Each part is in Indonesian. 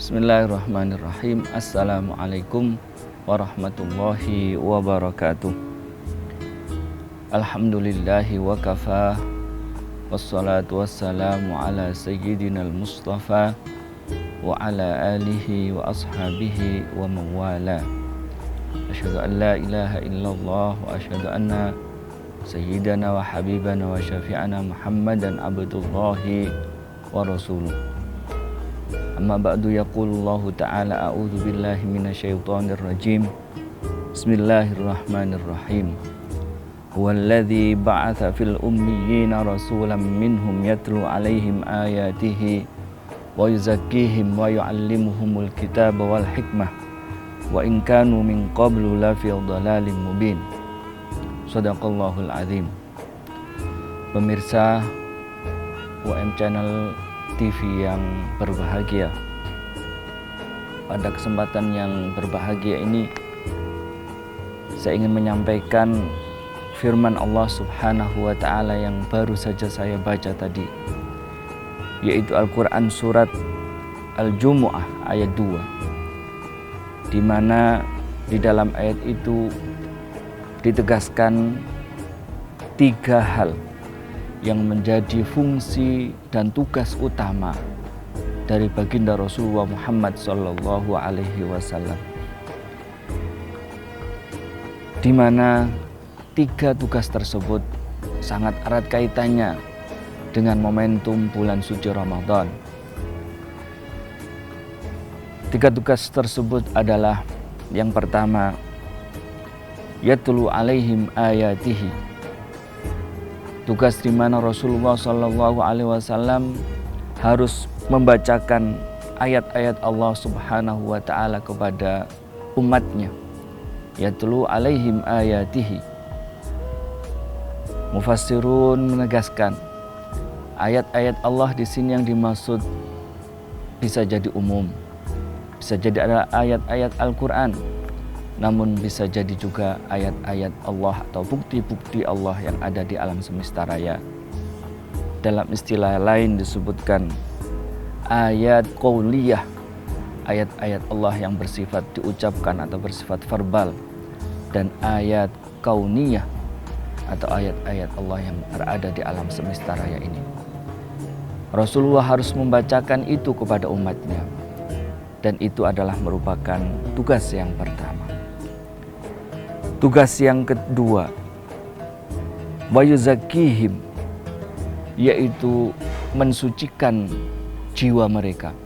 Bismillahirrahmanirrahim. Assalamualaikum warahmatullahi wabarakatuh. Alhamdulillahi wa kafa, wassalatu wassalamu ala sayyidinal mustafa wa ala alihi wa ashabihi wa mawala. Asyhadu an la ilaha illallah wa asyhadu anna sayyidana wa habibana wa syafi'ana Muhammadan abdullahi wa rasuluh. Amma ba'du, yaqulullahu ta'ala a'udzu billahi minasyaitonir rajim. Bismillahirrahmanirrahim. Huwallazi ba'atsa fil ummiyina rasulan minhum yatlu 'alaihim ayatihi wa yuzakkihim wa yu'allimuhumul kitaba wal hikmah wa in kanu min qablu lafi dhalalin mubin. Shadaqallahul azim. Pemirsa WM Channel TV yang berbahagia, pada kesempatan yang berbahagia ini saya ingin menyampaikan firman Allah Subhanahu wa ta'ala yang baru saja saya baca tadi, yaitu Al-Quran surat Al-Jumu'ah ayat 2, di mana di dalam ayat itu ditegaskan 3 hal yang menjadi fungsi dan tugas utama dari baginda Rasulullah Muhammad sallallahu alaihi wasallam, di mana 3 tugas tersebut sangat erat kaitannya dengan momentum bulan suci Ramadan. 3 tugas tersebut adalah, yang pertama, yatlu alaihim ayatihi. Tugas di mana Rasulullah Shallallahu Alaihi Wasallam harus membacakan ayat-ayat Allah Subhanahu Wa Taala kepada umatnya. Yatlu alaihim ayatihi. Mufassirun menegaskan ayat-ayat Allah di sini yang dimaksud bisa jadi umum, bisa jadi adalah ayat-ayat Al-Quran, namun bisa jadi juga ayat-ayat Allah atau bukti-bukti Allah yang ada di alam semesta raya. Dalam istilah lain disebutkan ayat qauliyah, ayat-ayat Allah yang bersifat diucapkan atau bersifat verbal, dan ayat kauniyah atau ayat-ayat Allah yang berada di alam semesta raya ini. Rasulullah harus membacakan itu kepada umatnya, dan itu adalah merupakan tugas yang pertama. Tugas yang kedua, wa yuzakkihim, yaitu mensucikan jiwa mereka.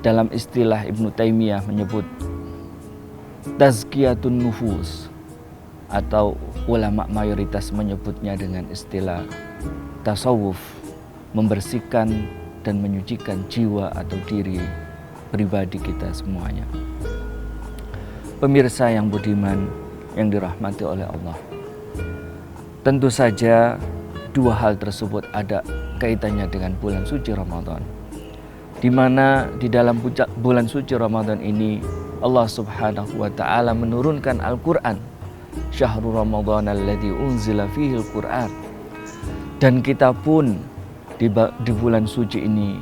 Dalam istilah Ibnu Taimiyah menyebut tazkiyatun nufus, atau ulama mayoritas menyebutnya dengan istilah tasawuf, membersihkan dan menyucikan jiwa atau diri pribadi kita semuanya. Pemirsa yang budiman, yang dirahmati oleh Allah, tentu saja 2 hal tersebut ada kaitannya dengan bulan suci Ramadan, di mana di dalam bulan suci Ramadan ini Allah Subhanahu wa ta'ala menurunkan Al-Quran, syahrul Ramadan alladzi unzila fihil Quran, dan kita pun di bulan suci ini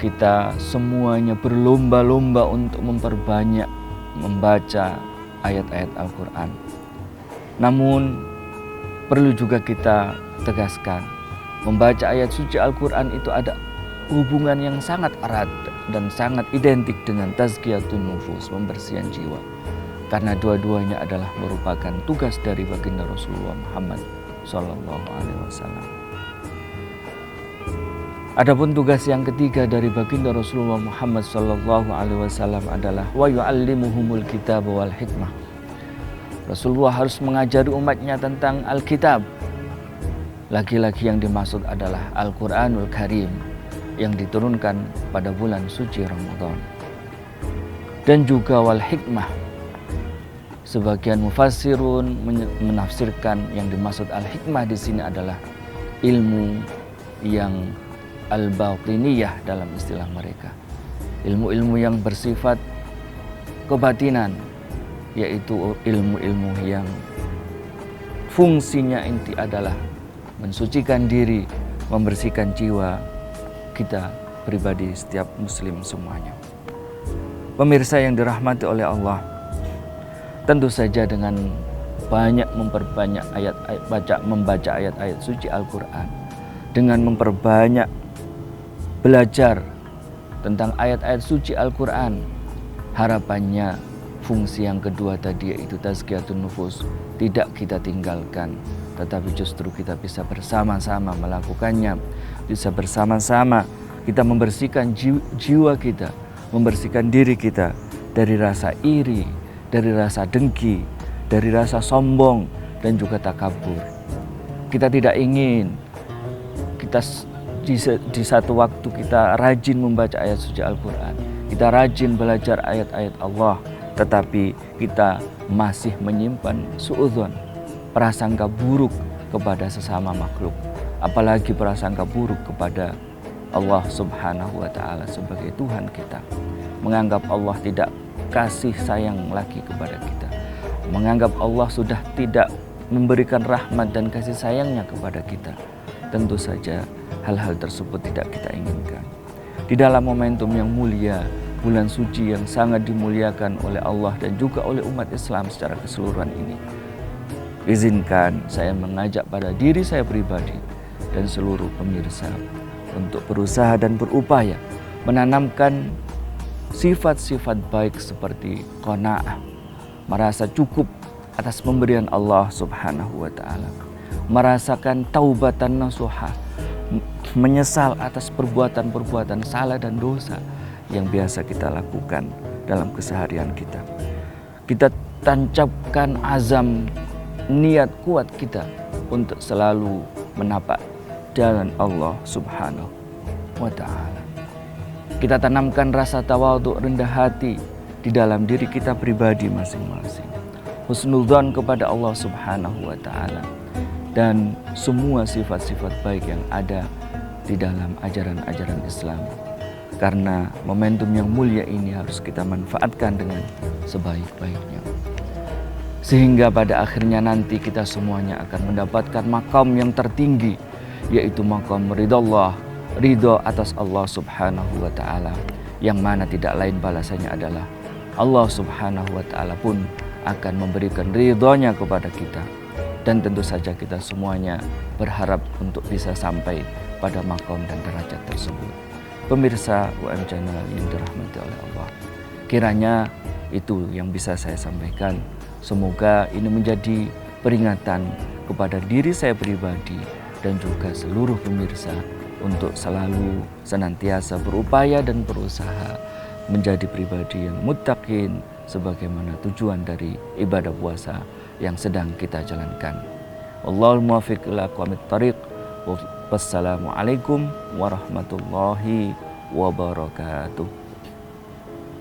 kita semuanya berlomba-lomba untuk memperbanyak membaca ayat-ayat Al-Quran. Namun perlu juga kita tegaskan, membaca ayat suci Al-Quran itu ada hubungan yang sangat erat dan sangat identik dengan tazkiyatun nufus, membersihkan jiwa, karena dua-duanya adalah merupakan tugas dari baginda Rasulullah Muhammad Sallallahu Alaihi Wasallam. Adapun tugas yang ketiga dari baginda Rasulullah Muhammad Sallallahu Alaihi Wasallam adalah wa yu'allimuhumul kitaba wal hikmah. Rasulullah harus mengajari umatnya tentang Alkitab. Lagi-lagi yang dimaksud adalah Al-Quranul Karim yang diturunkan pada bulan suci Ramadan. Dan juga wal hikmah. Sebagian mufassirun menafsirkan yang dimaksud al-hikmah di sini adalah ilmu yang al-batiniyah dalam istilah mereka. Ilmu-ilmu yang bersifat kebatinan, yaitu ilmu-ilmu yang fungsinya inti adalah mensucikan diri, membersihkan jiwa kita pribadi, setiap muslim semuanya. Pemirsa yang dirahmati oleh Allah, tentu saja dengan banyak memperbanyak membaca ayat-ayat suci Al-Quran, dengan memperbanyak belajar tentang ayat-ayat suci Al-Quran, harapannya fungsi yang kedua tadi, yaitu tazkiyatun nufus, tidak kita tinggalkan, tetapi justru kita bisa bersama-sama melakukannya, bisa bersama-sama kita membersihkan jiwa kita, membersihkan diri kita dari rasa iri, dari rasa dengki, dari rasa sombong, dan juga takabur. Kita tidak ingin kita di satu waktu kita rajin membaca ayat suci Al-Quran, kita rajin belajar ayat-ayat Allah, tetapi kita masih menyimpan suudzon, prasangka buruk kepada sesama makhluk, apalagi prasangka buruk kepada Allah Subhanahu wa Ta'ala sebagai Tuhan kita. Menganggap Allah tidak kasih sayang lagi kepada kita, menganggap Allah sudah tidak memberikan rahmat dan kasih sayangnya kepada kita. Tentu saja hal-hal tersebut tidak kita inginkan. Di dalam momentum yang mulia, bulan suci yang sangat dimuliakan oleh Allah dan juga oleh umat Islam secara keseluruhan ini, izinkan saya mengajak pada diri saya pribadi dan seluruh pemirsa untuk berusaha dan berupaya menanamkan sifat-sifat baik seperti qanaah, merasa cukup atas pemberian Allah Subhanahu wa Ta'ala, merasakan taubatan nasuha, menyesal atas perbuatan-perbuatan salah dan dosa yang biasa kita lakukan dalam keseharian kita. Kita tancapkan azam, niat kuat kita untuk selalu menapak jalan Allah Subhanahu wa Ta'ala. Kita tanamkan rasa tawadhu, rendah hati di dalam diri kita pribadi masing-masing, husnudzon kepada Allah Subhanahu wa Ta'ala, dan semua sifat-sifat baik yang ada di dalam ajaran-ajaran Islam. Karena momentum yang mulia ini harus kita manfaatkan dengan sebaik-baiknya, sehingga pada akhirnya nanti kita semuanya akan mendapatkan makam yang tertinggi, yaitu makam ridha atas Allah Subhanahu wa Ta'ala, yang mana tidak lain balasannya adalah Allah Subhanahu wa Ta'ala pun akan memberikan ridhonya kepada kita. Dan tentu saja kita semuanya berharap untuk bisa sampai pada makam dan derajat tersebut. Pemirsa UM Channel yang dirahmati oleh Allah, kiranya itu yang bisa saya sampaikan. Semoga ini menjadi peringatan kepada diri saya pribadi dan juga seluruh pemirsa untuk selalu senantiasa berupaya dan berusaha menjadi pribadi yang muttaqin sebagaimana tujuan dari ibadah puasa yang sedang kita jalankan. Wallahul muwaffiq ila aqwamit thariq. Wassalamualaikum warahmatullahi wabarakatuh.